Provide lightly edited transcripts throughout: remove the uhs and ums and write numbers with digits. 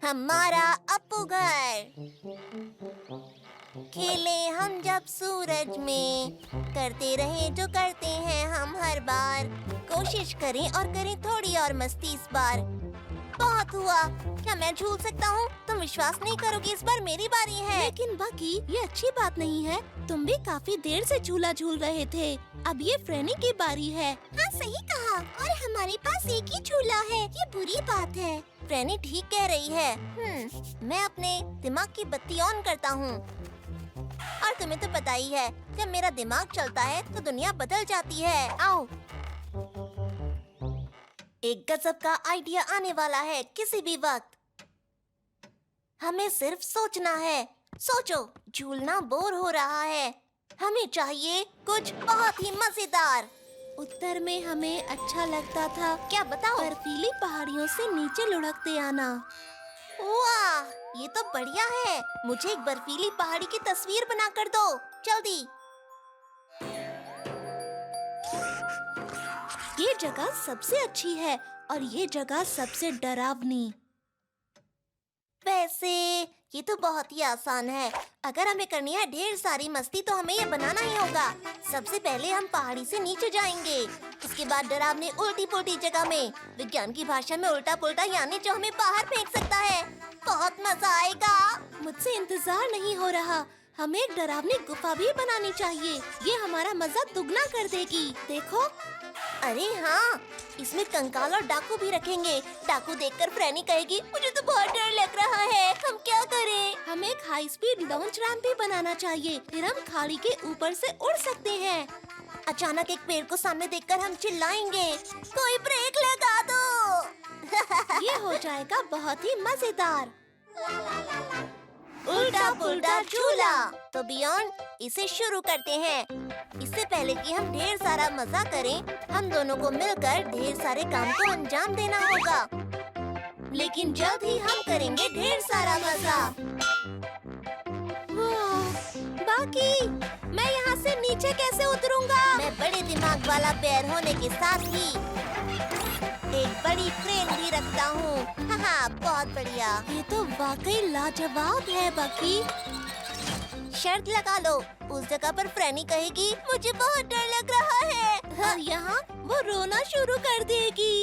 हमारा अपू घर। खेले हम जब सूरज में, करते रहे जो करते हैं हम हर बार। कोशिश करें और करें थोड़ी और मस्ती इस बार। बहुत हुआ, क्या मैं झूल सकता हूँ? तुम विश्वास नहीं करोगी, इस बार मेरी बारी है। लेकिन बकी, ये अच्छी बात नहीं है। तुम भी काफी देर से झूला झूल रहे थे। अब ये फ्रेनी की बारी है। हाँ सही कहा, और हमारे पास एक ही झूला है, ये बुरी बात है। फ्रेनी ठीक कह रही है। मैं अपने दिमाग की बत्ती ऑन करता हूँ। और तुम्हें तो पता ही है, जब मेरा दिमाग चलता है तो दुनिया बदल जाती है। आओ, एक गजब का आइडिया आने वाला है किसी भी वक्त। हमें सिर्फ सोचना है। सोचो, झूलना बोर हो रहा है, हमें चाहिए कुछ बहुत ही मजेदार। उत्तर में हमें अच्छा लगता था, क्या बताओ? बर्फीली पहाड़ियों से नीचे लुढ़कते आना। वाह, ये तो बढ़िया है। मुझे एक बर्फीली पहाड़ी की तस्वीर बना कर दो, जल्दी। ये जगह सबसे अच्छी है और ये जगह सबसे डरावनी। वैसे ये तो बहुत ही आसान है। अगर हमें करनी है ढेर सारी मस्ती तो हमें ये बनाना ही होगा। सबसे पहले हम पहाड़ी से नीचे जाएंगे, उसके बाद डरावनी उल्टी पुल्टी जगह में, विज्ञान की भाषा में उल्टा पुल्टा, यानी जो हमें बाहर फेंक सकता है। बहुत मजा आएगा। मुझसे इंतजार नहीं हो रहा। हमें एक डरावनी गुफा भी बनानी चाहिए, ये हमारा मजा दुगना कर देगी। देखो, अरे हाँ, इसमें कंकाल और डाकू भी रखेंगे। डाकू देखकर फ्रेनी कहेगी, मुझे तो बहुत डर लग रहा है, हम क्या करें? हमें एक हाई स्पीड लॉन्च रैंप भी बनाना चाहिए, फिर हम खाड़ी के ऊपर से उड़ सकते हैं। अचानक एक पेड़ को सामने देखकर हम चिल्लाएंगे, कोई ब्रेक लगा दो। ये हो जाएगा बहुत ही मजेदार। उल्टा पुल्टा झूला। तो बियॉन्ड, इसे शुरू करते हैं। इससे पहले कि हम ढेर सारा मजा करें, हम दोनों को मिलकर ढेर सारे काम को अंजाम देना होगा। लेकिन जल्द ही हम करेंगे ढेर सारा मजा। बाकी, मैं यहाँ से नीचे कैसे उतरूंगा? मैं बड़े दिमाग वाला पैर होने के साथ ही एक बड़ी क्रेन भी रखता हूँ। हाँ, बहुत बढ़िया। ये तो वाकई लाजवाब है बाकी। शर्त लगा लो, उस जगह पर फ्रेनी कहेगी, मुझे बहुत डर लग रहा है। और यहाँ वो रोना शुरू कर देगी।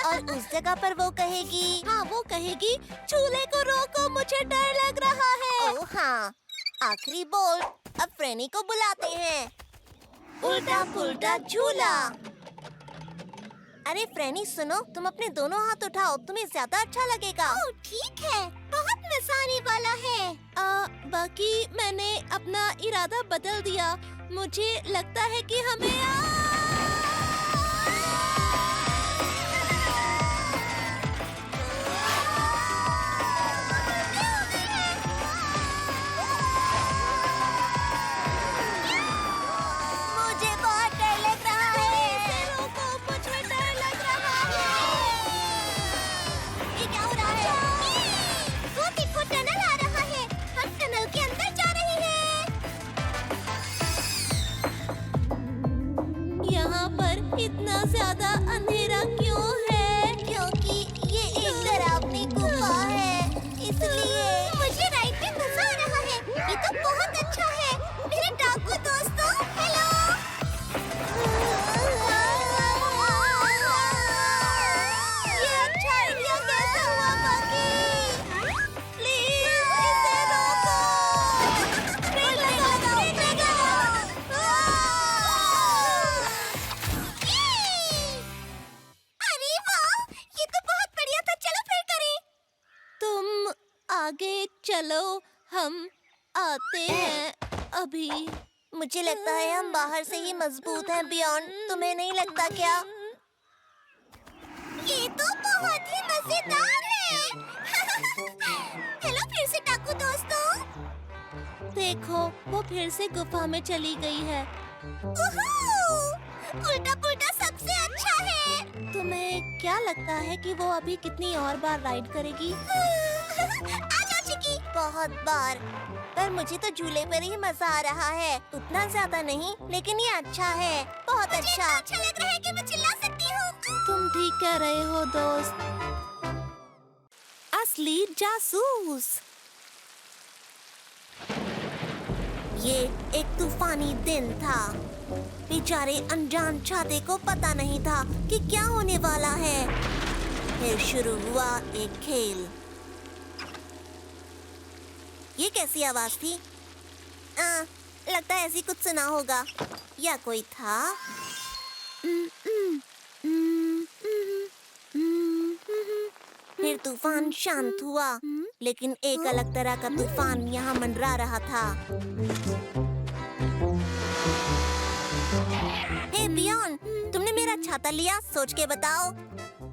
और उस जगह पर वो कहेगी, हाँ, वो कहेगी, झूले को रोको, मुझे डर लग रहा है। ओह हाँ, आखिरी बोल। अब फ्रेनी को बुलाते हैं। उल्टा पुल्टा झूला। अरे फ्रेनी सुनो, तुम अपने दोनों हाथ उठाओ, तुम्हें ज्यादा अच्छा लगेगा। ओह ठीक है, बहुत मजा आने वाला है। बाकी, मैंने अपना इरादा बदल दिया। मुझे लगता है कि हमें मुझे बहुत डर लग रहा है। मुझे डर लग रहा है। ये क्या हो रहा है? वो देखो, टनल आ रहा है। हम टनल के अंदर जा रहे हैं। यहाँ पर इतना ज्यादा अंधेरा क्यों है? क्योंकि ये एक डरावनी गुफा है, इसलिए। मुझे राइड में मजा आ रहा है, ये तो बहुत अच्छा है। मेरे डाकू दोस्तों, हेलो। ये अच्छा आइडिया कैसे हुआ बाकी? प्लीज इसे रोको। ब्रेक लगाओ, ब्रेक लगाओ। अरे वाह, ये तो बहुत बढ़िया था। चलो फिर करें। तुम आगे चलो, हम आते हैं अभी। मुझे लगता है हम बाहर से ही मजबूत हैं बियॉन्ड, तुम्हें नहीं लगता क्या? ये तो बहुत ही मजेदार है। हेलो फिर से डाकू दोस्तों। देखो, वो फिर से गुफा में चली गई है। उल्टा पुल्टा सबसे अच्छा है। तुम्हें क्या लगता है कि वो अभी कितनी और बार राइड करेगी? आजा चिकी। बहुत बार, पर मुझे तो झूले पर ही मजा आ रहा है। उतना ज्यादा नहीं, लेकिन ये अच्छा है, बहुत अच्छा। अच्छा लग रहा है कि मैं चिल्ला सकती हूँ। तुम ठीक कह रहे हो दोस्त। असली जासूस। ये एक तूफानी दिन था। बेचारे अनजान छाते को पता नहीं था कि क्या होने वाला है। फिर शुरू हुआ एक खेल। ये कैसी आवाज थी? लगता है ऐसी कुछ सुना होगा। या कोई था? फिर तूफान शांत हुआ, लेकिन एक अलग तरह का तूफान यहाँ मंडरा रहा था। हे बियॉन, तुमने मेरा छाता लिया? सोच के बताओ।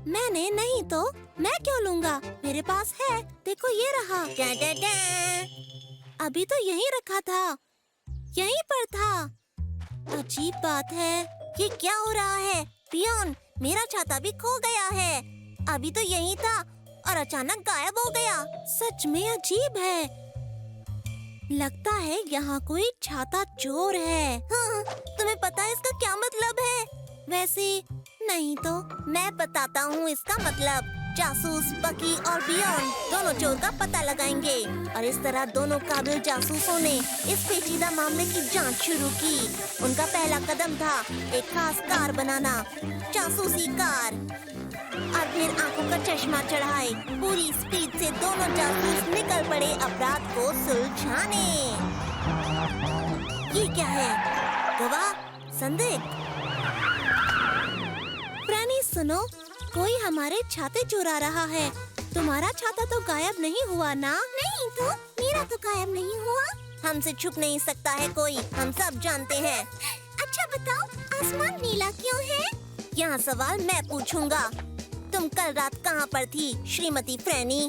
मैंने नहीं तो मैं क्यों लूंगा? मेरे पास है, देखो ये रहा। डा डा डा। अभी तो यहीं रखा था, यहीं पर था। अजीब बात है। ये क्या हो रहा है? पियोन, मेरा छाता भी खो गया है। अभी तो यहीं था और अचानक गायब हो गया। सच में अजीब है। लगता है यहाँ कोई छाता चोर है। हाँ, तुम्हें पता है इसका क्या मतलब है? वैसे नहीं तो। मैं बताता हूँ इसका मतलब। जासूस बकी और बियॉन दोनों चोर का पता लगाएंगे और इस तरह दोनों काबिल जासूसों ने इस पेचीदा मामले की जांच शुरू की। उनका पहला कदम था एक खास कार बनाना, जासूसी कार। और फिर आंखों का चश्मा चढ़ाए पूरी स्पीड से दोनों जासूस निकल पड़े अपराध को सुलझाने। ये क्या है? गवाह? संदिग्ध? फ्रैनी सुनो, कोई हमारे छाते चुरा रहा है। तुम्हारा छाता तो गायब नहीं हुआ ना? नहीं तो, मेरा तो गायब नहीं हुआ। हमसे छुप नहीं सकता है कोई, हम सब जानते हैं। अच्छा बताओ, आसमान नीला क्यों है? यहाँ सवाल मैं पूछूंगा। तुम कल रात कहाँ पर थी, श्रीमती फ्रैनी?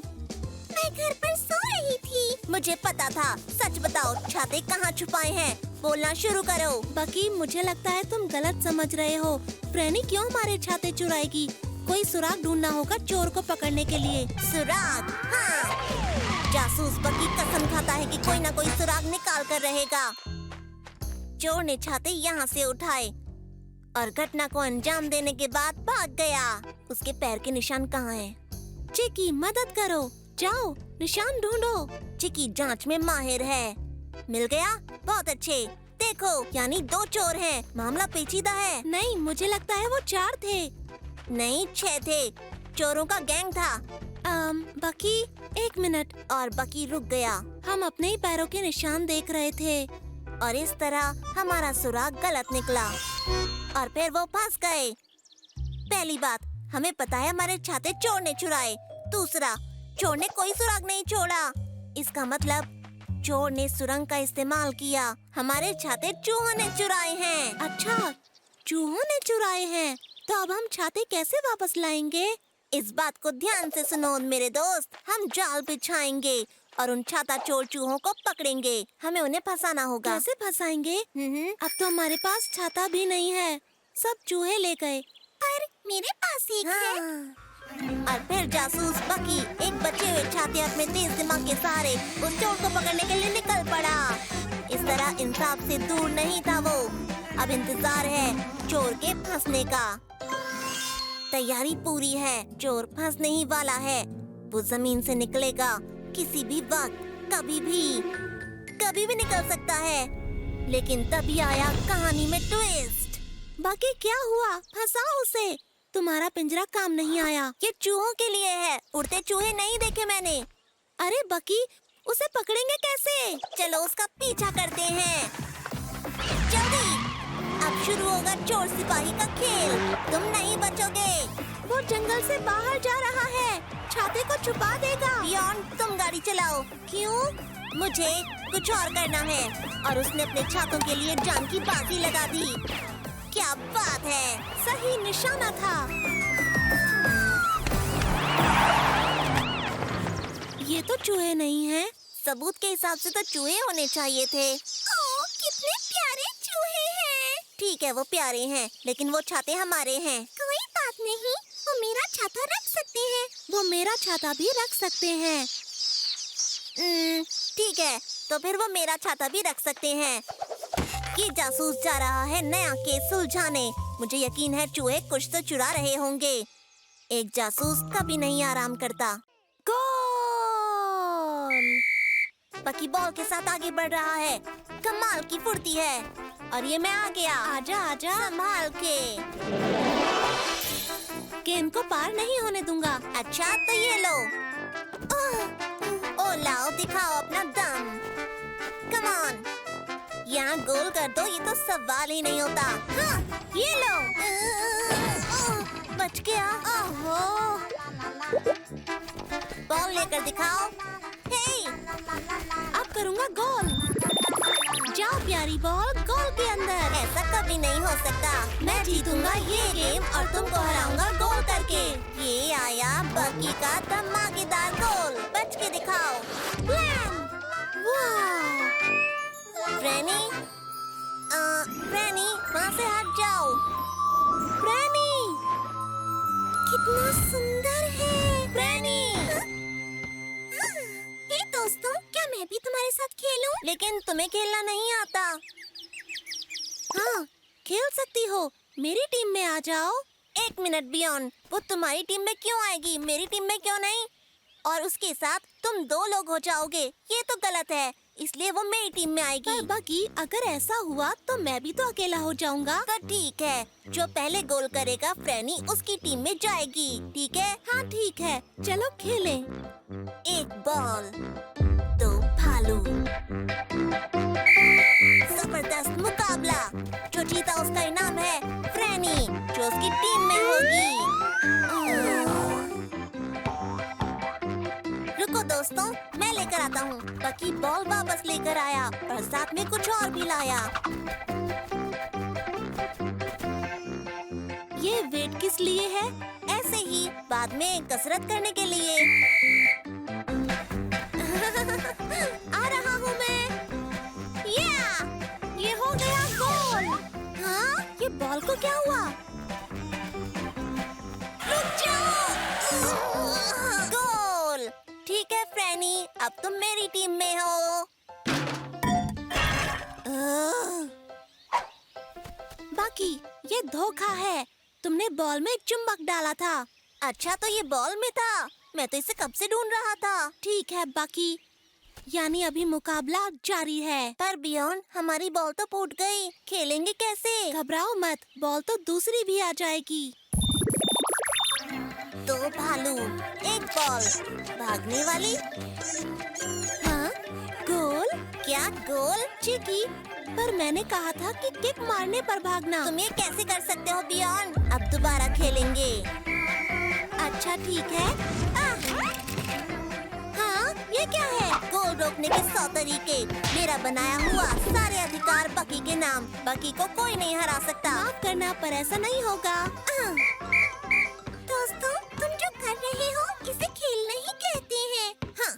मैं घर पर सो रही थी। मुझे पता था। सच बताओ, छाते कहाँ छुपाए हैं? बोलना शुरू करो। बकी, मुझे लगता है तुम गलत समझ रहे हो। फ्रैनी क्यों हमारे छाते चुराएगी? कोई सुराग ढूंढना होगा चोर को पकड़ने के लिए। सुराग? हाँ, जासूस बकी कसम खाता है कि कोई ना कोई सुराग निकाल कर रहेगा। चोर ने छाते यहाँ से उठाए और घटना को अंजाम देने के बाद भाग गया। उसके पैर के निशान कहाँ हैं? चिकी, मदद करो, जाओ निशान ढूंढो। चिकी जांच में माहिर है। मिल गया? बहुत अच्छे। देखो, यानी 2 चोर हैं। मामला पेचीदा है। नहीं, मुझे लगता है वो 4 थे। नहीं, 6 थे। चोरों का गैंग था। बकी, 1 मिनट। और बकी रुक गया। हम अपने ही पैरों के निशान देख रहे थे और इस तरह हमारा सुराग गलत निकला और फिर वो फंस गए। पहली बात, हमें पता है हमारे छाते चोर ने चुराए। दूसरा, चोर ने कोई सुराग नहीं छोड़ा। इसका मतलब चोर ने सुरंग का इस्तेमाल किया। हमारे छाते चूहों ने चुराए हैं। अच्छा, चूहों ने चुराए हैं, तो अब हम छाते कैसे वापस लाएंगे? इस बात को ध्यान से सुनो मेरे दोस्त। हम जाल बिछाएंगे और उन छाता चोर चूहों को पकड़ेंगे। हमें उन्हें फंसाना होगा। कैसे फंसाएंगे? अब तो हमारे पास छाता भी नहीं है, सब चूहे ले गए। पर मेरे पास एक है। और फिर जासूस बकी एक बचे हुए छाते अपने तेज दिमाग के सहारे उस चोर को पकड़ने के लिए निकल पड़ा। इस तरह इंसाफ से दूर नहीं था वो। अब इंतजार है चोर के फंसने का। तैयारी पूरी है, चोर फंसने ही वाला है। वो जमीन से निकलेगा किसी भी वक्त, कभी भी निकल सकता है। लेकिन तभी आया कहानी में ट्विस्ट। बाकी क्या हुआ? फंसाओ उसे। तुम्हारा पिंजरा काम नहीं आया। ये चूहों के लिए है, उड़ते चूहे नहीं देखे मैंने। अरे बकी, उसे पकड़ेंगे कैसे? चलो उसका पीछा करते हैं। जल्दी, अब शुरू होगा चोर सिपाही का खेल। तुम नहीं बचोगे। वो जंगल से बाहर जा रहा है, छाते को छुपा देगा। बियॉन, तुम गाड़ी चलाओ। क्यों? मुझे कुछ और करना है। और उसने अपने छातों के लिए जान की बाजी लगा दी। क्या बात है, सही निशाना था। ये तो चूहे नहीं हैं। सबूत के हिसाब से तो चूहे होने चाहिए थे। ओह, कितने प्यारे चूहे हैं। ठीक है, वो प्यारे हैं, लेकिन वो छाते हमारे हैं। कोई बात नहीं, वो मेरा छाता रख सकते हैं। वो मेरा छाता भी रख सकते हैं। ठीक है, तो फिर वो मेरा छाता भी रख सकते हैं। ये जासूस जा रहा है नया केस सुलझाने। मुझे यकीन है चूहे कुछ तो चुरा रहे होंगे। एक जासूस कभी नहीं आराम करता। गोल! बकी बॉल के साथ आगे बढ़ रहा है। कमाल की फुर्ती है। और ये मैं आ गया। आजा आजा, संभाल के। गेंद को पार नहीं होने दूंगा। अच्छा तो ये लो। ओ लाओ, दिखाओ अपना दम। कम ऑन, यहाँ गोल कर दो, ये तो सवाल ही नहीं होता। हाँ, ये लो। बच गया। ओहो, बॉल लेकर दिखाओ। हे, अब करूँगा गोल। जाओ प्यारी बॉल, गोल के अंदर। ऐसा कभी नहीं हो सकता। मैं जीतूंगा ये गेम और तुमको हराऊंगा गोल करके। ये आया बकी का धमाकेदार गोल। बच के दिखाओ। वाह! फ्रैनी, फ्रैनी, वहाँ से हट जाओ। फ्रैनी, कितना सुंदर है फ्रैनी। हे दोस्तों, क्या मैं भी तुम्हारे साथ खेलूं? लेकिन तुम्हें खेलना नहीं आता। हाँ, खेल सकती हो। मेरी टीम में आ जाओ। एक मिनट बियॉन, वो तुम्हारी टीम में क्यों आएगी, मेरी टीम में क्यों नहीं? और उसके साथ तुम 2 लोग हो जाओगे, ये तो गलत है। इसलिए वो मेरी टीम में आएगी। पर बकी, अगर ऐसा हुआ तो मैं भी तो अकेला हो जाऊंगा। तो ठीक है, जो पहले गोल करेगा फ्रैनी उसकी टीम में जाएगी। ठीक है? हाँ ठीक है, चलो खेलें। एक बॉल, 2 भालू। जबरदस्त मुकाबला। जो जीता उसका इनाम है फ्रैनी, जो उसकी टीम में होगी। रुको दोस्तों, मैं लेकर आता हूँ। बकी बॉल वापस लेकर आया और साथ में कुछ और भी लाया। ये वेट किस लिए है? ऐसे ही बाद में कसरत करने के लिए। आ रहा हूँ मैं। ये हो गया गोल। हाँ, ये बॉल को क्या हुआ? रुक जाओ। गोल। ठीक है फ्रैनी, अब तुम मेरी टीम में हो। बाकी, ये धोखा है। तुमने बॉल में एक चुंबक डाला था। अच्छा तो ये बॉल में था, मैं तो इसे कब से ढूंढ रहा था। ठीक है बाकी, यानी अभी मुकाबला जारी है। पर बियॉन, हमारी बॉल तो फूट गई, खेलेंगे कैसे? घबराओ मत, बॉल तो दूसरी भी आ जाएगी। 2 भालू, 1 बॉल, भागने वाली। हाँ, गोल। क्या गोल? चिकी, पर मैंने कहा था कि किक मारने पर भागना। तुम ये कैसे कर सकते हो बियॉन? अब दोबारा खेलेंगे। अच्छा ठीक है। हाँ, ये क्या है? गोल रोकने के 100 तरीके। मेरा बनाया हुआ सारे अधिकार बकी के नाम। बकी को कोई नहीं हरा सकता। माफ करना, पर ऐसा नहीं होगा। दोस्तों, तुम जो कर रहे हो इसे खेलना ही कहते हैं। हाँ।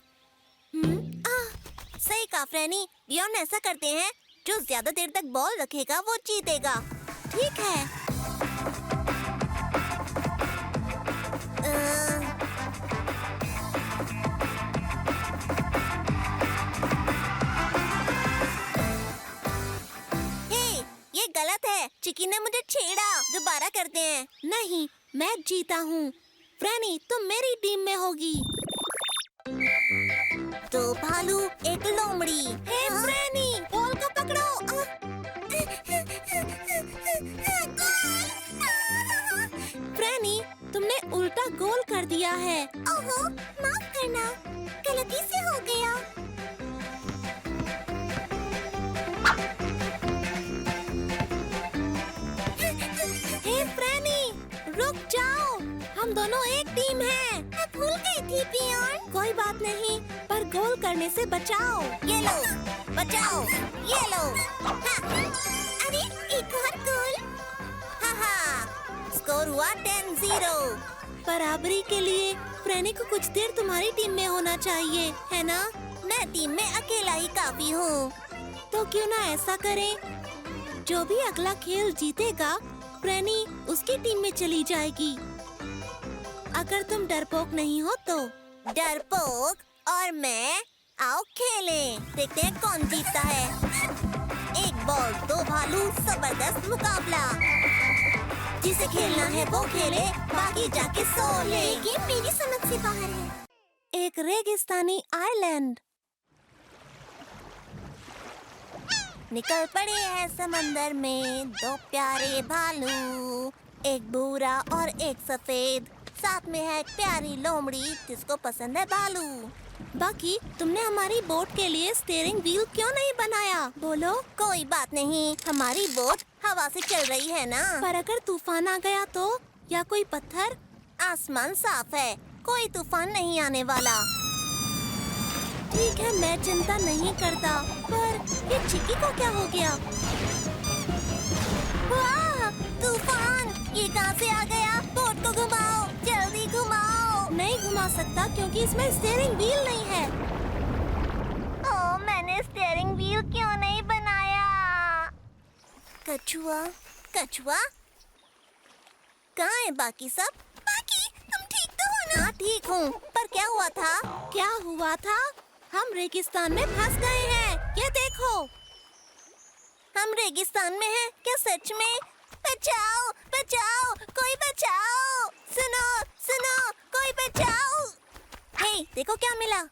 सही कहा फ्रैनी। बियॉन, ऐसा करते हैं, जो ज्यादा देर तक बॉल रखेगा वो जीतेगा। ठीक है। ये गलत है। चिकी ने मुझे छेड़ा। दोबारा करते हैं। नहीं, मैं जीता हूँ। फ्रैनी, तुम मेरी टीम में होगी। 2 भालू, 1 लोमड़ी। हे फ्रैनी, बॉल को पकड़ो। फ्रैनी, तुमने उल्टा गोल कर दिया है। ओहो, माफ करना, गलती से हो गया। हे फ्रैनी, रुक जाओ। हम दोनों एक टीम हैं। मैं भूल गई थी बियॉन। कोई बात नहीं, पर गोल करने से बचाओ। ये लो, बचाओ। ये लो। हाँ। अरे, एक और गोल। स्कोर हुआ 10-0। बराबरी के लिए फ्रैनी को कुछ देर तुम्हारी टीम में होना चाहिए, है ना? मैं टीम में अकेला ही काफी हूँ। तो क्यों ना ऐसा करें? जो भी अगला खेल जीतेगा, फ्रैनी उसकी टीम में चली जाएगी। अगर तुम डरपोक नहीं हो तो। डरपोक और मैं? आओ खेलें, देखते हैं कौन जीतता है। 1 बॉल, 2 भालू, जबरदस्त मुकाबला। जिसे खेलना है वो खेले, बाकी जाके सो ले। ये गेम मेरी समझ से बाहर है। एक रेगिस्तानी आइलैंड। निकल पड़े हैं समंदर में दो प्यारे भालू, एक भूरा और एक सफेद, साथ में है एक प्यारी लोमड़ी जिसको पसंद है भालू। बाकी तुमने हमारी बोट के लिए स्टीयरिंग व्हील क्यों नहीं बनाया? बोलो। कोई बात नहीं, हमारी बोट हवा से चल रही है ना। पर अगर तूफान आ गया तो, या कोई पत्थर? आसमान साफ है, कोई तूफान नहीं आने वाला। ठीक है, मैं चिंता नहीं करता। पर ये चिक्की को क्या हो गया? वाह, तूफान! ये कहाँ से आ गया? बोट को घुमाओ, जल्दी घुमाओ। नहीं घुमा सकता क्योंकि इसमें स्टीयरिंग व्हील नहीं है। ओह, मैंने स्टीयरिंग व्हील क्यों नहीं बनाया? कछुआ, कछुआ, कहाँ है बाकी सब? बाकी, तुम ठीक तो हो ना? हाँ, ठीक हूँ। पर क्या हुआ था? क्या हुआ था? हम रेगिस्तान में फंस गए हैं। ये देखो। हम रेगिस्तान में हैं? क्या सच में? बचाओ, बचाओ, कोई बचाओ! सुनो, सुनो, कोई बचाओ! हे, देखो क्या मिला।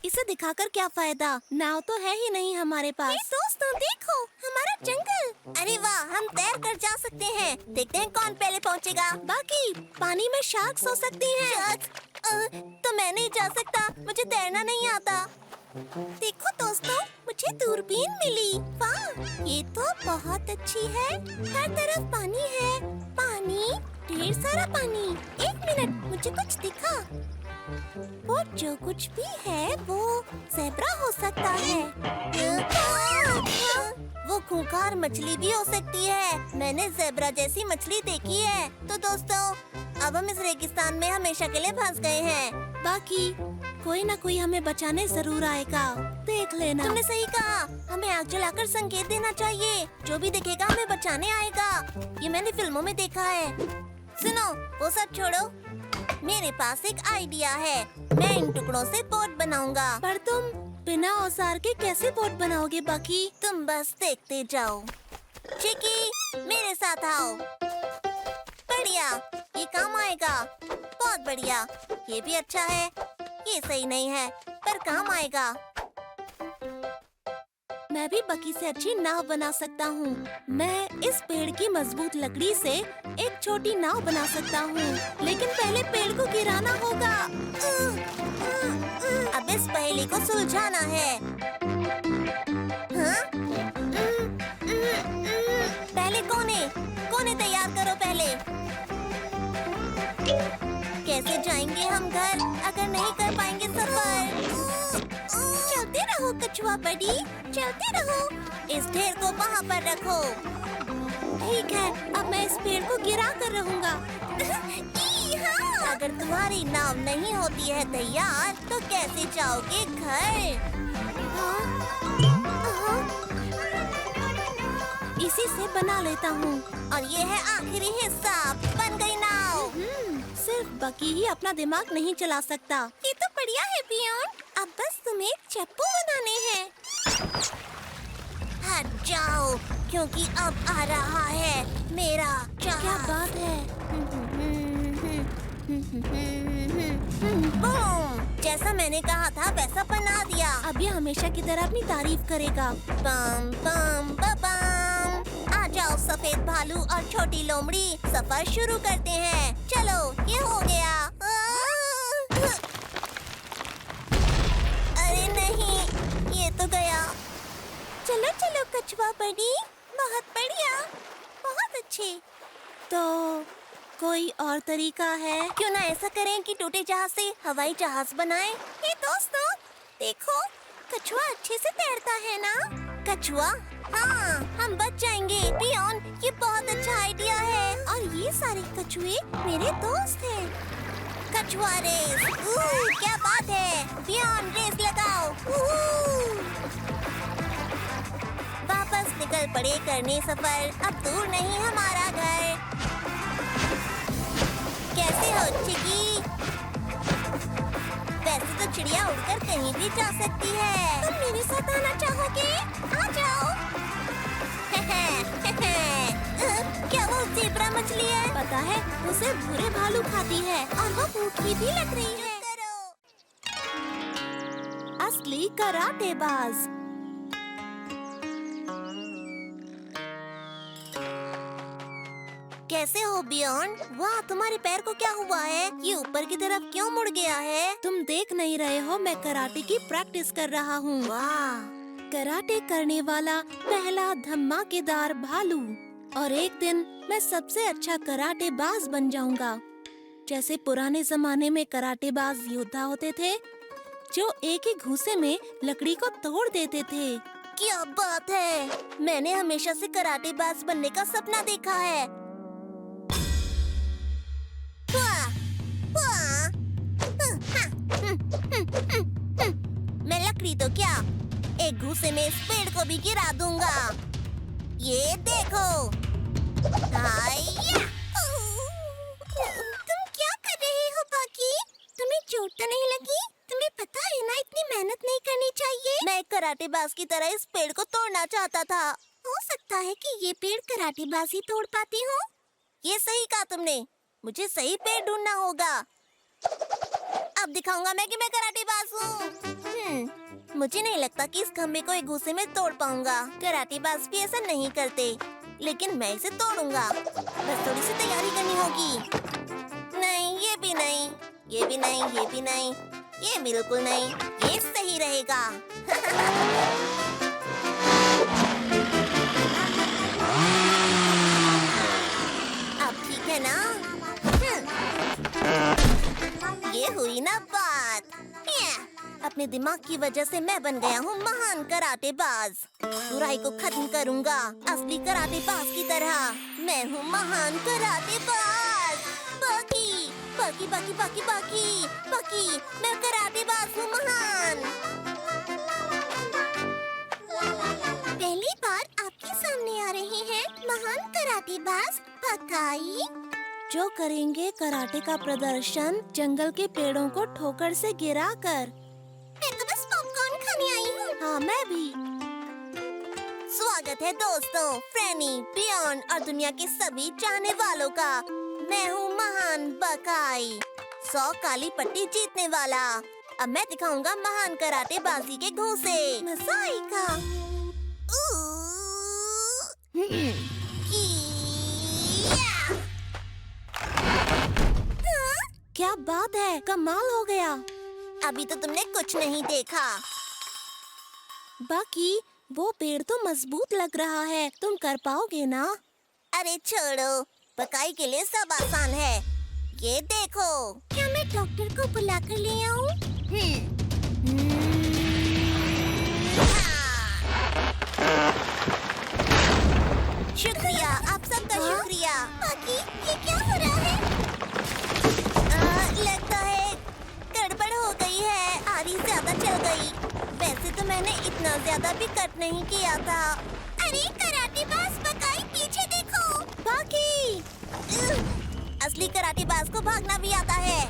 इसे दिखाकर क्या फायदा? नाव तो है ही नहीं हमारे पास। दोस्तों देखो, हमारा जंगल। अरे वाह, हम तैर कर जा सकते हैं। देखते हैं कौन पहले पहुंचेगा। बाकी पानी में शार्क्स हो सकती हैं। शार्क्स? तो मैं नहीं जा सकता, मुझे तैरना नहीं आता। देखो दोस्तों, मुझे दूरबीन मिली। वाह, ये तो बहुत अच्छी है। हर तरफ पानी है, पानी, ढेर सारा पानी। एक मिनट, मुझे कुछ दिखा। वो जो कुछ भी है वो ज़ेब्रा हो सकता है। वो खूंखार मछली भी हो सकती है। मैंने ज़ेब्रा जैसी मछली देखी है। तो दोस्तों, अब हम इस रेगिस्तान में हमेशा के लिए फंस गए हैं। बाकी कोई ना कोई हमें बचाने जरूर आएगा, देख लेना। तुमने सही कहा, हमें आग जलाकर संकेत देना चाहिए। जो भी दिखेगा हमें बचाने आएगा। ये मैंने फिल्मों में देखा है। सुनो, वो सब छोड़ो, मेरे पास एक आइडिया है। मैं इन टुकड़ों से बोट बनाऊंगा। पर तुम बिना औजार के कैसे बोट बनाओगे बाकी? तुम बस देखते जाओ। चिकी, मेरे साथ आओ। बढ़िया, ये काम आएगा। बहुत बढ़िया। ये भी अच्छा है। ये सही नहीं है, पर काम आएगा। मैं भी बकी से अच्छी नाव बना सकता हूँ। मैं इस पेड़ की मजबूत लकड़ी से एक छोटी नाव बना सकता हूँ, लेकिन पहले पेड़ को गिराना होगा। अब इस पहेली को सुलझाना है। हाँ? पहले कोने तैयार करो पहले। कैसे जाएंगे हम घर अगर नहीं कर पाएंगे सफर? चलते रहो कछुआ बड़ी, चलते रहो। इस ढेर को वहाँ पर रखो। ठीक है, अब मैं इस पेड़ को गिरा कर रहूँगा। अगर तुम्हारी नाव नहीं होती है तैयार तो कैसे जाओगे घर? इसी से बना लेता हूँ। और ये है आखिरी हिस्सा, बन गई नाव। सिर्फ बकी ही अपना दिमाग नहीं चला सकता। ये तो बढ़िया है पियोन। अब बस तुम्हें चप्पू बनाने हैं। हट जाओ, क्योंकि अब आ रहा है मेरा जहाज। क्या बात है? बूम! जैसा मैंने कहा था वैसा बना दिया। अब ये हमेशा की तरह अपनी तारीफ करेगा। बम बम बम। आ जाओ सफेद भालू और छोटी लोमड़ी, सफर शुरू करते हैं। चलो, ये हो गया। अरे नहीं, ये तो गया। चलो चलो कछुआ बड़ी, बहुत बढ़िया, बहुत अच्छे। तो कोई और तरीका है? क्यों ना ऐसा करें कि टूटे जहाज से हवाई जहाज बनाएं? ये दोस्तों देखो, कछुआ अच्छे से तैरता है ना? कछुआ? हाँ, हम बच जाएंगे। पियोन, ये बहुत अच्छा आइडिया है। और ये सारे कछुए मेरे दोस्त हैं। कछुआ रेस, क्या बात है। पियोन, रेस लगाओ। वापस निकल पड़े करने सफर। अब दूर नहीं हमारा घर। कैसे हो चिकी? वैसे तो चिड़िया उड़कर कहीं भी जा सकती है। तुम मेरे साथ आना चाहोगे? आ जाओ। क्या वो ज़ेब्रा मछली है? पता है, उसे भूरे भालू खाती है और वो भूखी भी लग रही है। असली कराटेबाज। कैसे हो बियॉन्ड? वाह, तुम्हारे पैर को क्या हुआ है? ये ऊपर की तरफ क्यों मुड़ गया है? तुम देख नहीं रहे हो, मैं कराटे की प्रैक्टिस कर रहा हूँ। वाह, कराटे करने वाला पहला धमाकेदार भालू। और एक दिन मैं सबसे अच्छा कराटेबाज बन जाऊंगा, जैसे पुराने जमाने में कराटेबाज योद्धा होते थे, जो एक ही घूंसे में लकड़ी को तोड़ देते थे। क्या बात है! मैंने हमेशा से कराटेबाज बनने का सपना देखा है। वाह, वाह, मैं लकड़ी तो क्या, एक घूंसे में इस पेड़ को भी गिरा दूंगा। ये देखो। हाया! तुम क्या कर रहे हो बाकी? तुम्हें चोट तो नहीं लगी? तुम्हें पता है ना, इतनी मेहनत नहीं करनी चाहिए। मैं एक कराटेबाज की तरह इस पेड़ को तोड़ना चाहता था। हो सकता है कि ये पेड़ कराटेबाज ही तोड़ पाती हो। ये सही कहा तुमने। मुझे सही पेड़ ढूंढना होगा। अब दिखाऊंगा मैं कि मैं कराटेबाज हूँ। मुझे नहीं लगता कि इस खम्भे को एक घूंसे में तोड़ पाऊंगा। कराटेबाज भी ऐसा नहीं करते, लेकिन मैं इसे तोड़ूंगा। बस थोड़ी सी तैयारी करनी होगी। नहीं, ये भी नहीं, ये भी नहीं, ये भी नहीं, ये बिल्कुल नहीं। ये सही रहेगा। अब ठीक है ना? ये हुई ना बात। अपने दिमाग की वजह से मैं बन गया हूँ महान कराटेबाज। बुराई को खत्म करूँगा, असली कराटेबाज की तरह। मैं हूँ महान कराटेबाज। बाकी बाकी बाकी बाकी बाकी बाकी मैं कराटेबाज हूँ महान। पहली बार आपके सामने आ रहे हैं महान कराटेबाज बकाई, जो करेंगे कराटे का प्रदर्शन जंगल के पेड़ों को ठोकर से गिराकर। मैं तो बस पॉपकॉर्न खाने आई हूँ। हाँ, मैं भी। स्वागत है दोस्तों, फ्रेनी, बियॉन्ड और दुनिया के सभी चाहने वालों का। मैं हूँ महान बकाई, 100 काली पट्टी जीतने वाला। अब मैं दिखाऊंगा महान कराटेबाजी के घूंसे। मजा आएगा। क्या बात है, कमाल हो गया। अभी तो तुमने कुछ नहीं देखा। बाकी वो पेड़ तो मजबूत लग रहा है, तुम कर पाओगे ना? अरे छोड़ो, बकाई के लिए सब आसान है। ये देखो। क्या मैं डॉक्टर को बुला कर ले आऊं? शुक्रिया, आप सबका शुक्रिया। बाकी ये क्या हो रहा है? लगता है गड़बड़ हो गई है, आरी ज्यादा चल गई। वैसे तो मैंने इतना ज्यादा भी कट नहीं किया था। अरे कराटेबाज बकाई, पीछे देखो। बाकी असली कराटेबाज को भागना भी आता है।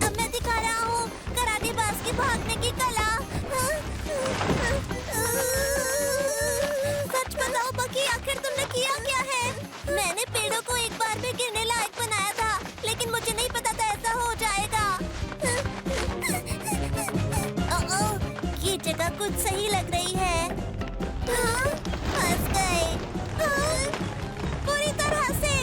अब मैं दिखा रहा हूँ कराटेबाज की भागने की कला। सच बताओ बकी, आखिर तुमने किया क्या है? मैंने पेड़ों को एक बार में गिरने लायक बनाया था, लेकिन मुझे नहीं पता था ऐसा हो जाएगा। ये जगह कुछ सही लग रही है। फंस गए पूरी तरह से।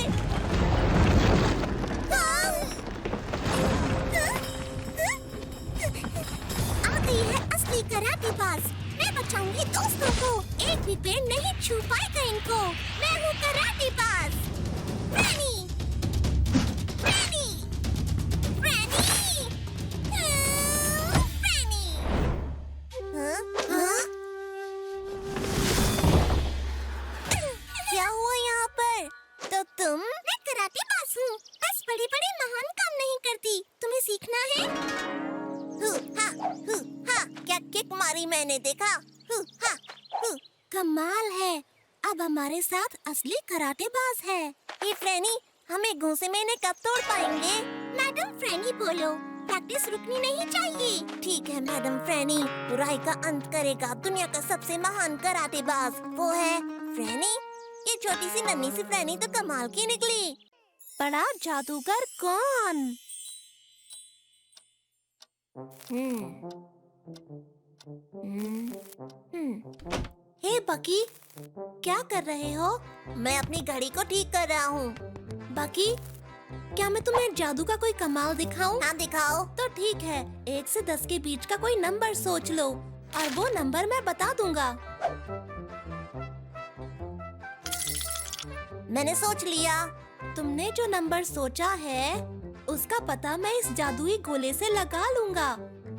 आ गई है असली कराटेबाज। मैं बचाऊंगी दोस्तों को, एक भी पेड़ नहीं छू पाएगा इनको। मैं हूँ कराटेबाज फ्रेनी। फ्रेनी, फ्रेनी, फ्रेनी। क्या हुआ यहाँ पर? तो तुम? मैं कराटेबाज हूँ, बस बड़े बड़े महान काम नहीं करती। तुम्हें सीखना है? क्या किक मारी मैंने देखा। कमाल है, अब हमारे साथ असली कराटेबाज है। ये फ्रेनी, हम एक घूंसे में इन्हें कब तोड़ पाएंगे? मैडम फ्रेनी बोलो, प्रैक्टिस रुकनी नहीं चाहिए। ठीक है मैडम फ्रेनी, बुराई का अंत करेगा दुनिया का सबसे महान कराटेबाज। वो है फ्रेनी। ये छोटी सी नन्ही सी फ्रेनी तो कमाल की निकली। बड़ा जादूगर कौन? हे बकी, क्या कर रहे हो? मैं अपनी घड़ी को ठीक कर रहा हूँ। बकी, क्या मैं तुम्हें जादू का कोई कमाल दिखाऊं? हाँ दिखाओ। तो ठीक है, 1 से 10 के बीच का कोई नंबर सोच लो और वो नंबर मैं बता दूंगा। मैंने सोच लिया। तुमने जो नंबर सोचा है उसका पता मैं इस जादुई गोले से लगा लूंगा।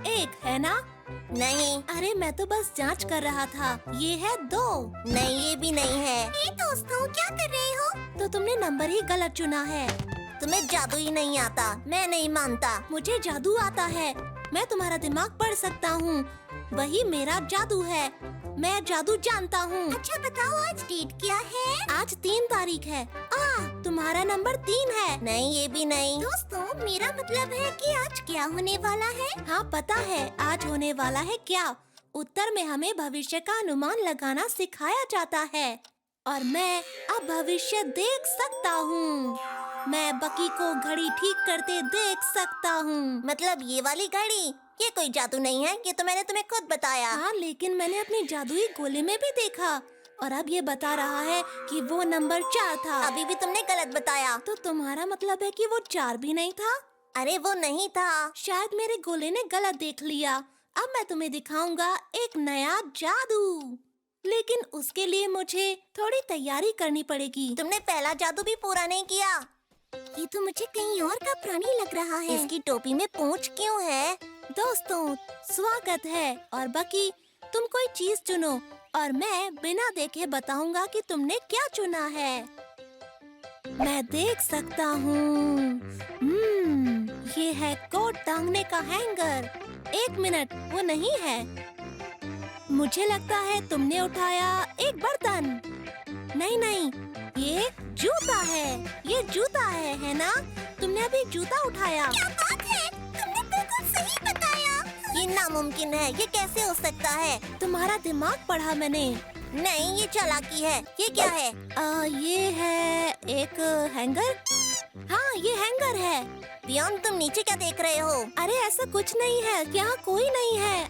1 है ना? नहीं। अरे मैं तो बस जांच कर रहा था। ये है 2। नहीं, ये भी नहीं है। दोस्तों, क्या कर रहे हो? तो तुमने नंबर ही गलत चुना है। तुम्हें जादू ही नहीं आता। मैं नहीं मानता। मुझे जादू आता है। मैं तुम्हारा दिमाग पढ़ सकता हूँ। वही मेरा जादू है। मैं जादू जानता हूँ। अच्छा बताओ, आज डेट क्या है? आज 3 तारीख है। तुम्हारा नंबर 3 है। नहीं, ये भी नहीं। दोस्तों, मेरा मतलब है कि आज क्या होने वाला है? हाँ पता है आज होने वाला है क्या। उत्तर में हमें भविष्य का अनुमान लगाना सिखाया जाता है और मैं अब भविष्य देख सकता हूँ। मैं बकी को घड़ी ठीक करते देख सकता हूँ। मतलब ये वाली घड़ी? ये कोई जादू नहीं है, ये तो मैंने तुम्हें खुद बताया। हाँ, लेकिन मैंने अपने जादुई गोले में भी देखा और अब ये बता रहा है कि वो नंबर 4 था। अभी भी तुमने गलत बताया। तो तुम्हारा मतलब है कि वो 4 भी नहीं था? अरे वो नहीं था। शायद मेरे गोले ने गलत देख लिया। अब मैं तुम्हें दिखाऊंगा एक नया जादू, लेकिन उसके लिए मुझे थोड़ी तैयारी करनी पड़ेगी। तुमने पहला जादू भी पूरा नहीं किया। ये तो मुझे कहीं और का प्राणी लग रहा है। इसकी टोपी में पूंछ क्यों है? दोस्तों, स्वागत है। और बकी, तुम कोई चीज चुनो और मैं बिना देखे बताऊंगा कि तुमने क्या चुना है। मैं देख सकता हूँ। ये है कोट टांगने का हैंगर। 1 मिनट, वो नहीं है। मुझे लगता है तुमने उठाया एक बर्तन। नहीं, ये जूता है। ये जूता है ना? तुमने अभी जूता उठाया। क्या बात है, तुमने बिल्कुल सही बताया। ये नामुमकिन है, ये कैसे हो सकता है? तुम्हारा दिमाग पढ़ा मैंने। नहीं, ये चालाकी है। ये क्या है? ये है एक हैंगर। हाँ, ये हैंगर है। पियोन, तुम नीचे क्या देख रहे हो? अरे ऐसा कुछ नहीं है, यहाँ कोई नहीं है।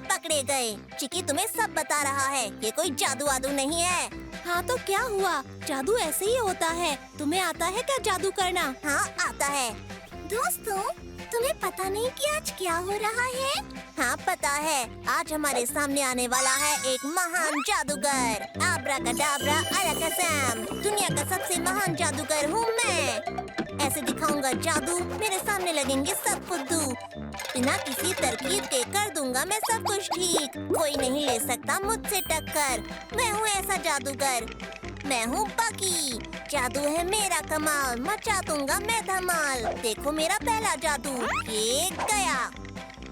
पकड़े गए। चिकी तुम्हें सब बता रहा है, ये कोई जादू वादू नहीं है। हाँ तो क्या हुआ, जादू ऐसे ही होता है। तुम्हें आता है क्या जादू करना? हाँ आता है। दोस्तों, तुम्हें पता नहीं कि आज क्या हो रहा है? हाँ पता है, आज हमारे सामने आने वाला है एक महान जादूगर। आब्राकडाब्रा अलकसम, दुनिया का सबसे महान जादूगर हूँ मैं। ऐसे दिखाऊंगा जादू, मेरे सामने लगेंगे सब फुद्दू। बिना किसी तरकीब के कर दूंगा मैं सब कुछ ठीक। कोई नहीं ले सकता मुझसे टक्कर। मैं हूँ ऐसा जादूगर, मैं हूँ बकी। जादू है मेरा कमाल, मचा दूंगा मैं धमाल। देखो मेरा पहला जादू, ये गया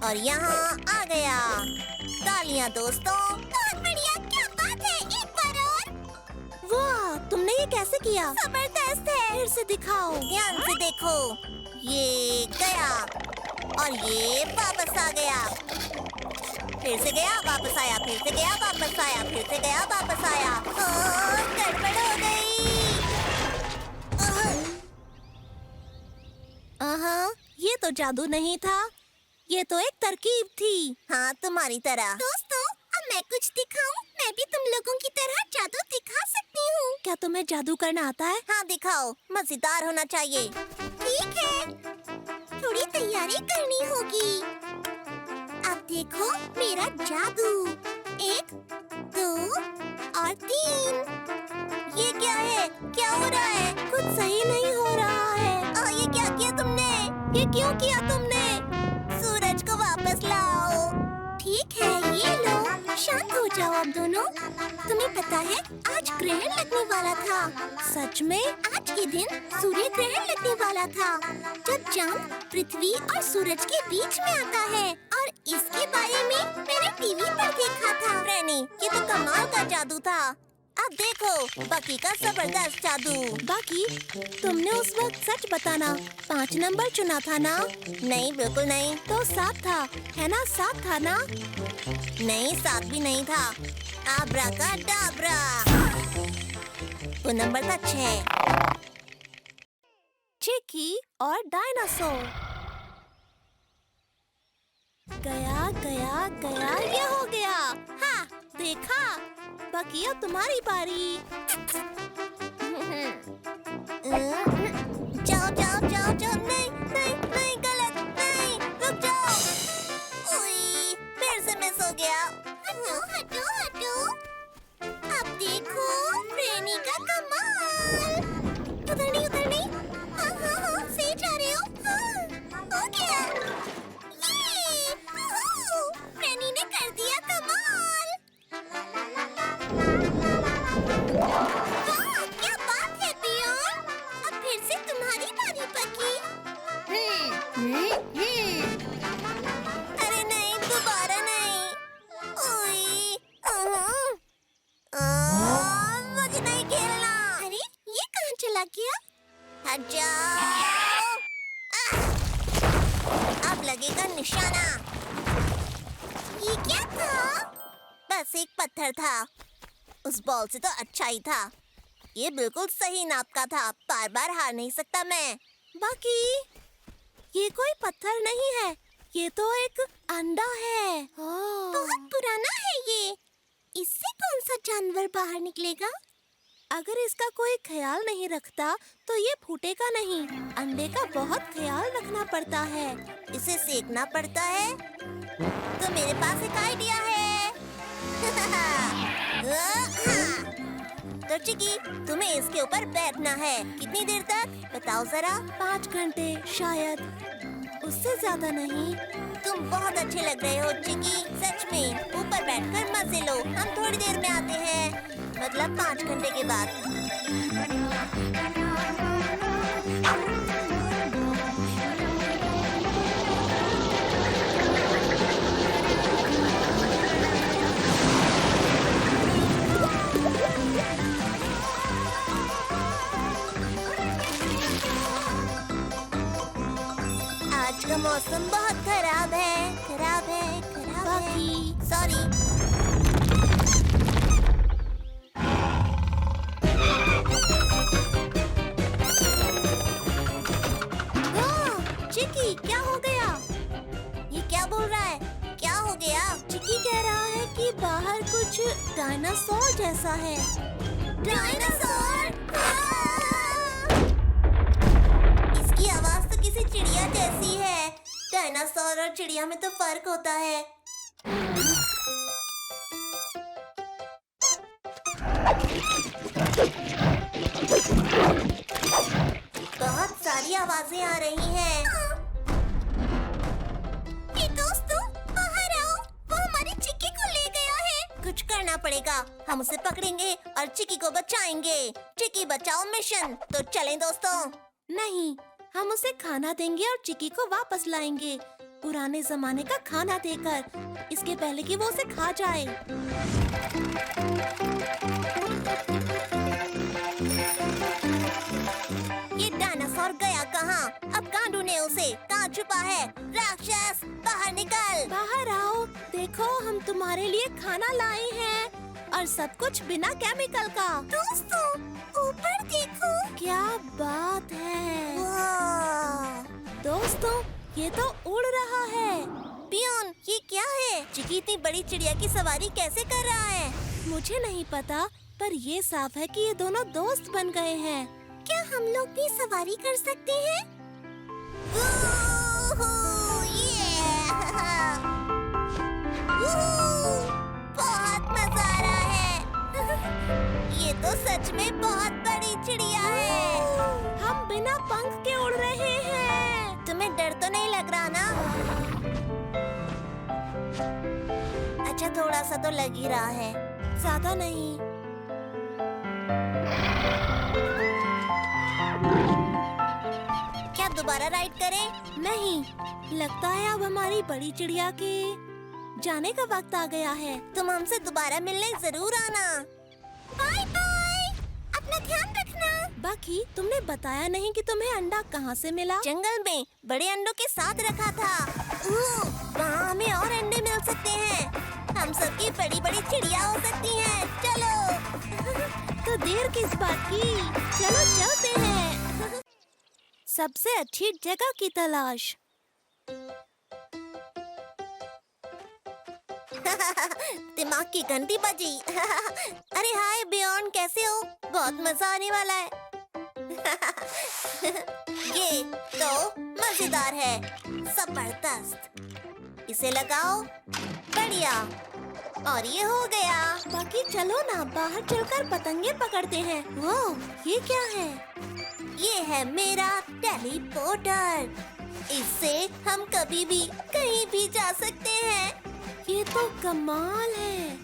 और यहाँ आ गया। तालियां दोस्तों। बहुत बढ़िया, क्या बात है, एक बार और। वाह, तुमने ये कैसे किया? जबरदस्त है। फिर से दिखाओ। ध्यान से देखो, ये गया और ये वापस आ गया। फिर से गया, वापस आया, फिर से गया, वापस आया, फिर से गया, वापस आया। गड़बड़ हो गई। ये तो जादू नहीं था, ये तो एक तरकीब थी। हाँ, तुम्हारी तरह। दोस्तों, अब मैं कुछ दिखाऊं? मैं भी तुम लोगों की तरह जादू दिखा सकती हूँ। क्या तुम्हें जादू करना आता है? हाँ दिखाओ, मजेदार होना चाहिए। ठीक है, थोड़ी तैयारी करनी होगी। अब देखो मेरा जादू। 1, 2 और 3। ये क्या है? क्या हो रहा है? कुछ सही नहीं हो रहा है। ये क्या किया तुमने? ये क्यों किया तुमने? सूरज को वापस लाओ। ठीक है, ये लो। शांत हो जाओ अब दोनों। तुम्हें पता है आज ग्रहण लगने वाला था। सच में? आज के दिन सूर्य ग्रहण लगने वाला था, जब चांद पृथ्वी और सूरज के बीच में आता है। और इसके बारे में मैंने टीवी पर देखा था। रैनी, ये तो कमाल का जादू था। अब देखो बकी का जबरदस्त जादू। बाकी, तुमने उस वक्त सच बताना, 5 नंबर चुना था ना? नहीं, बिल्कुल नहीं। तो 7 था, है ना? 7 था ना? नहीं, 7 भी नहीं था। आब्राकाडाब्रा। वो नंबर था 6। चिकी और डायनासोर। गया गया गया, ये हो गया। हाँ, देखा, बाकी अब तुम्हारी बारी। जाओ जाओ जाओ जाओ, नहीं नहीं नहीं, गलत, नहीं, रुक जाओ। उई, फिर से मिस हो गया। हटो हटो हटो। अब देखो रेनी का कमाल। उधर नहीं। हाँ हाँ हाँ, सही जा रहे हो। हाँ, हो गया। ये, वूहू, रेनी ने कर दिया कमाल। वाह, क्या बात है पियोन। अब फिर से तुम्हारी बारी पकी। अरे नहीं, दोबारा नहीं। उई, मुझे नहीं खेलना। अरे ये कहाँ चला गया? हट जाओ। अब लगेगा निशाना। ये क्या था? बस एक पत्थर था। उस बॉल से तो अच्छा ही था। ये बिल्कुल सही नाप का था। बार बार हार नहीं सकता मैं। बाकी ये कोई पत्थर नहीं है, ये तो एक अंडा है। बहुत पुराना है ये। इससे कौन सा जानवर बाहर निकलेगा? अगर इसका कोई ख्याल नहीं रखता तो ये फूटेगा नहीं। अंडे का बहुत ख्याल रखना पड़ता है। इसे सेकना पड़ता है। तो मेरे पास एक आइडिया है। तो चिकी, तुम्हें इसके ऊपर बैठना है। कितनी देर तक बताओ जरा। 5 घंटे शायद, उससे ज्यादा नहीं। तुम बहुत अच्छे लग रहे हो चिकी, सच में। ऊपर बैठकर मजे लो। हम थोड़ी देर में आते हैं, मतलब 5 घंटे के बाद। आज का मौसम बहुत खराब है। बाकी सॉरी। चिकी, क्या हो गया? ये क्या बोल रहा है? क्या हो गया? चिकी कह रहा है कि बाहर कुछ डायनासोर जैसा है। डायनासोर! इसकी आवाज तो किसी चिड़िया जैसी है। डायनासोर और चिड़िया में तो फर्क होता है। बहुत सारी आवाजें आ रही हैं। दोस्तों, बाहर आओ, वो हमारी चिक्की को ले गया है। कुछ करना पड़ेगा। हम उसे पकड़ेंगे और चिकी को बचाएंगे। चिकी बचाओ मिशन। तो चलें दोस्तों। नहीं, हम उसे खाना देंगे और चिक्की को वापस लाएंगे, पुराने जमाने का खाना देकर, इसके पहले कि वो उसे खा जाए। ये डायनासोर गया कहाँ? अब कहाँ ढूंढे उसे? कहाँ छुपा है? राक्षस, बाहर निकल! बाहर आओ, देखो हम तुम्हारे लिए खाना लाए हैं और सब कुछ बिना केमिकल का। दोस्तों, ऊपर देखो। क्या बात है वाह! दोस्तों, ये तो उड़ रहा है। पियोन, ये क्या है? चिकी इतनी बड़ी चिड़िया की सवारी कैसे कर रहा है? मुझे नहीं पता, पर ये साफ है कि ये दोनों दोस्त बन गए हैं। क्या हम लोग भी सवारी कर सकते हैं? बहुत मजा आ रहा है। ये तो सच में बहुत बड़ी चिड़िया है। हम बिना पंख के उड़ रहे हैं। तुम्हें डर तो नहीं लग रहा ना? अच्छा, थोड़ा सा तो लग ही रहा है। ज्यादा नहीं। क्या दोबारा राइड करें? नहीं, लगता है अब हमारी बड़ी चिड़िया के जाने का वक्त आ गया है। तुम हमसे दोबारा मिलने जरूर आना। बाय बाय, अपना ध्यान रखना। बाकी तुमने बताया नहीं कि तुम्हें अंडा कहाँ से मिला? जंगल में बड़े अंडों के साथ रखा था। वहाँ हमें और अंडे मिल सकते हैं। हम सबकी बड़ी बड़ी चिड़िया हो सकती हैं। चलो। तो देर किस बात की, चलो चलते हैं। सबसे अच्छी जगह की तलाश। दिमाग की घंटी बजी। अरे हाय बियॉन्ड, कैसे हो? बहुत मजा आने वाला है। ये तो मजेदार है, जबरदस्त। इसे लगाओ, बढ़िया। और ये हो गया। बाकी चलो ना बाहर चलकर पतंगे पकड़ते हैं। वो ये क्या है? ये है मेरा टेलीपोर्टर। इससे हम कभी भी कहीं भी जा सकते हैं। ये तो कमाल है।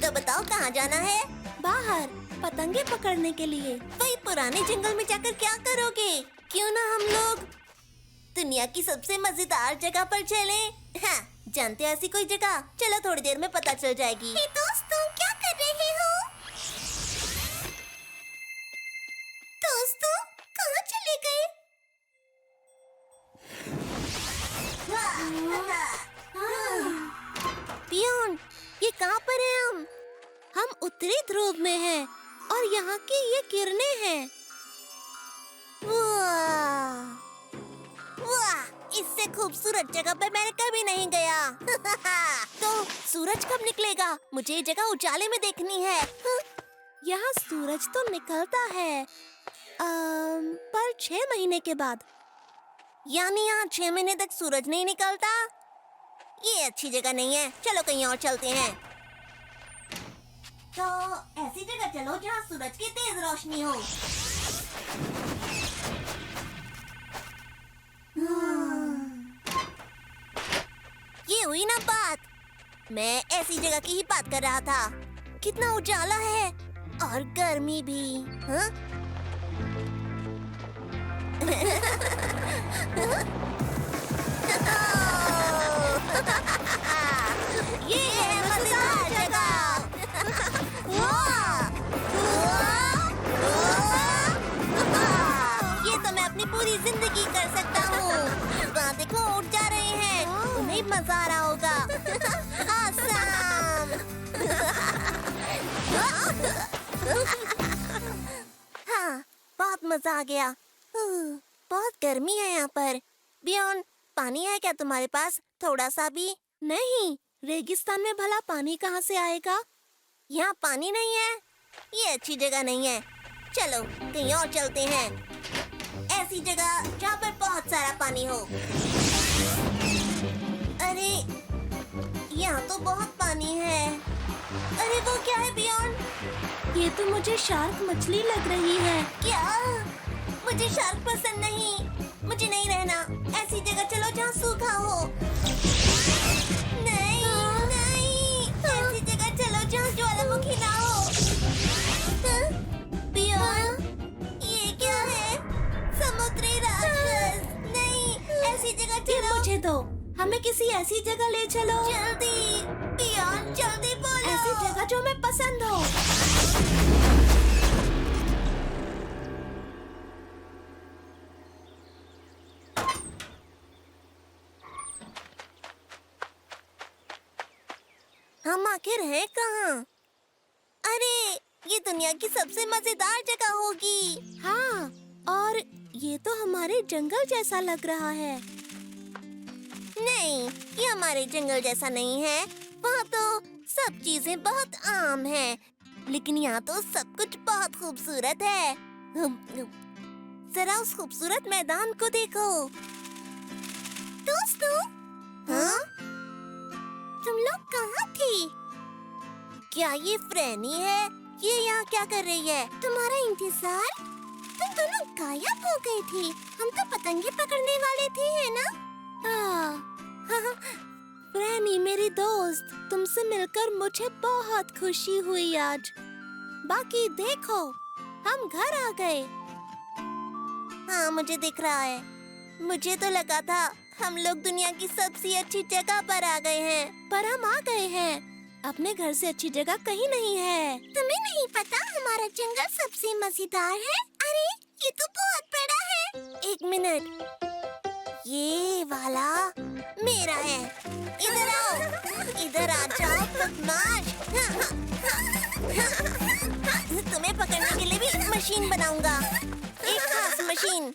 तो बताओ कहाँ जाना है? बाहर पतंगे पकड़ने के लिए। वही पुराने जंगल में जाकर क्या करोगे? क्यों ना हम लोग दुनिया की सबसे मजेदार जगह पर चलें? हाँ, जानते हैं ऐसी कोई जगह? चलो थोड़ी देर में पता चल जाएगी। हे दोस्तों, क्या कर रहे हो? दोस्तों, कहाँ चले गए? पियोन, ये कहाँ पर है हम? हम उत्तरी ध्रुव में हैं और यहाँ की ये किरणें हैं। वाह, वाह, इससे खूबसूरत जगह पर मैंने कभी नहीं गया। तो सूरज कब निकलेगा? मुझे ये जगह उजाले में देखनी है। यहाँ सूरज तो निकलता है पर 6 महीने के बाद। यानी यहाँ 6 महीने तक सूरज नहीं निकलता? ये अच्छी जगह नहीं है, चलो कहीं और चलते हैं। तो ऐसी जगह चलो जहाँ सूरज की तेज रोशनी हो। ये हुई ना बात। मैं ऐसी जगह की ही बात कर रहा था। कितना उजाला है और गर्मी भी। हाँ? ये है मजेदार जगह। ये तो मैं अपनी पूरी जिंदगी कर सकता हूँ। वहाँ देखो, उड़ जा रहे हैं। उन्हें मजा आ रहा होगा। आसाम। हाँ, बहुत मजा आ गया। बहुत गर्मी है यहाँ पर। बियॉन्ड, पानी है क्या तुम्हारे पास? थोड़ा सा भी? नहीं, रेगिस्तान में भला पानी कहाँ से आएगा? यहाँ पानी नहीं है। ये अच्छी जगह नहीं है। चलो कहीं और चलते हैं, ऐसी जगह जहाँ पर बहुत सारा पानी हो। अरे यहाँ तो बहुत पानी है। अरे वो क्या है बियॉन्ड? ये तो मुझे शार्क मछली लग रही है। क्या? मुझे शार्क पसंद नहीं। मुझे नहीं रहना। ऐसी जगह चलो जहाँ सूखा हो। नहीं, नहीं, ऐसी जगह चलो जहाँ ज्वालामुखी ना हो। बियॉन्ड, ये क्या है? समुद्री राक्षस। नहीं, ऐसी जगह ये चलो। मुझे दो, हमें किसी ऐसी जगह ले चलो। जल्दी बियॉन्ड, जल्दी बोलो। ऐसी जगह जो मैं पसंद हो। हम आखिर हैं कहाँ? अरे ये दुनिया की सबसे मजेदार जगह होगी। हाँ, और ये तो हमारे जंगल जैसा लग रहा है। नहीं, ये हमारे जंगल जैसा नहीं है। वहाँ तो सब चीजें बहुत आम हैं, लेकिन यहाँ तो सब कुछ बहुत खूबसूरत है। जरा उस खूबसूरत मैदान को देखो। दोस्तों, हाँ? तुम लोग कहाँ थे? क्या ये फ्रैनी है? ये यहाँ क्या कर रही है? तुम्हारा इंतजार? तुम दोनों गायब हो गए थे। हम तो पतंगे पकड़ने वाले थे, है ना? फ्रैनी मेरी दोस्त, तुमसे मिलकर मुझे बहुत खुशी हुई आज। बाकी देखो, हम घर आ गए। हाँ, मुझे दिख रहा है। मुझे तो लगा था हम लोग दुनिया की सबसे अच्छी जगह पर आ गए हैं। पर हम आ गए हैं। अपने घर से अच्छी जगह कहीं नहीं है। तुम्हें नहीं पता हमारा जंगल सबसे मजेदार है? अरे ये तो बहुत बड़ा है। एक मिनट, ये वाला मेरा है। इधर आओ, इधर आ जाओ बदमाश। तुम्हें पकड़ने के लिए भी मशीन बनाऊंगा, एक खास मशीन।